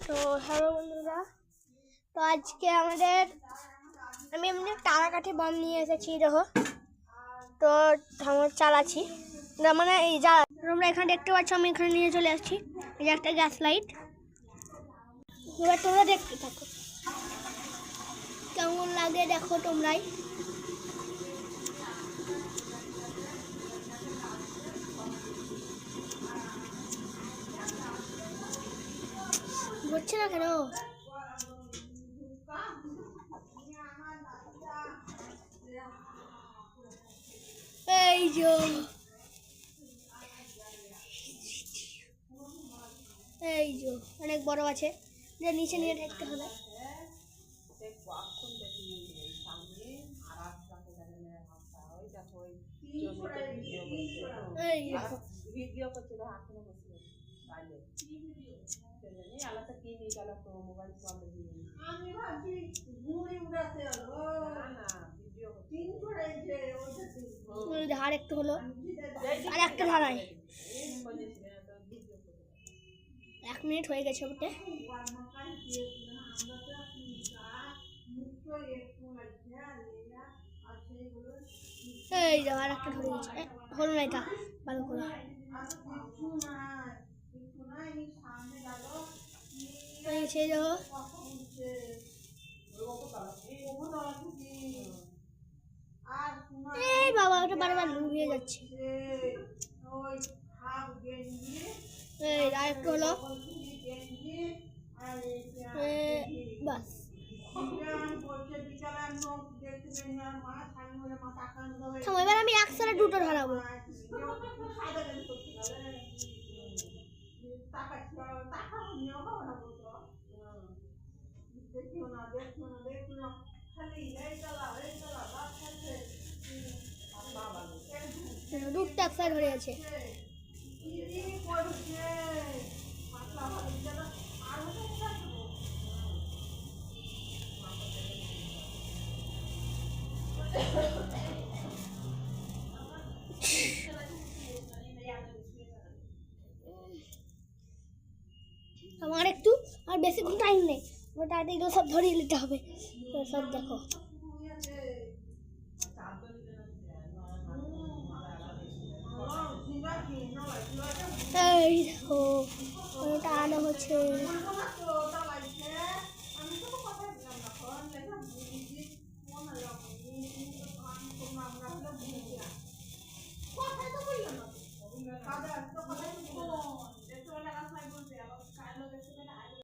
তো হ্যালো বন্ধুরা, তো আজকে আমি এমনি তারাকাঠি বম নিয়ে এসেছি। দেখো, তো আমরা চালাচ্ছি, মানে এই যা তোমরা এখানে দেখতে পাচ্ছ, আমি এখানে নিয়ে চলে আসছি। এই যে একটা গ্যাস লাইট। এবার তোমরা দেখতে থাকো কেমন লাগে, দেখো তোমরাই। বুঝছে না কেন? এই যে অনেক বড় আছে, যে নিচে নিয়ে দেখতে হবে। ভিডিও করছে ধার একটু হলো, আর একটা ধারায় 1 মিনিট হয়ে গেছে বটে। এই যে আর একটা ধরে গেছে, হলো না, এটা ভালো করে। সেই দেখো, এই বাবা, ওটা বারবার লুকিয়ে যাচ্ছে। এই আর একটু হলো, বাস। এবার আমি একসাথে দুটো ধরাবো। দুধটা একসাথে ধরে আছে। আমার একটু আর বেশিক্ষণ টাইম নেই, তাড়াতাড়ি এগুলো সব ধরিয়ে নিতে হবে। সব দেখো, এই দেখো ওটা আলো হচ্ছে।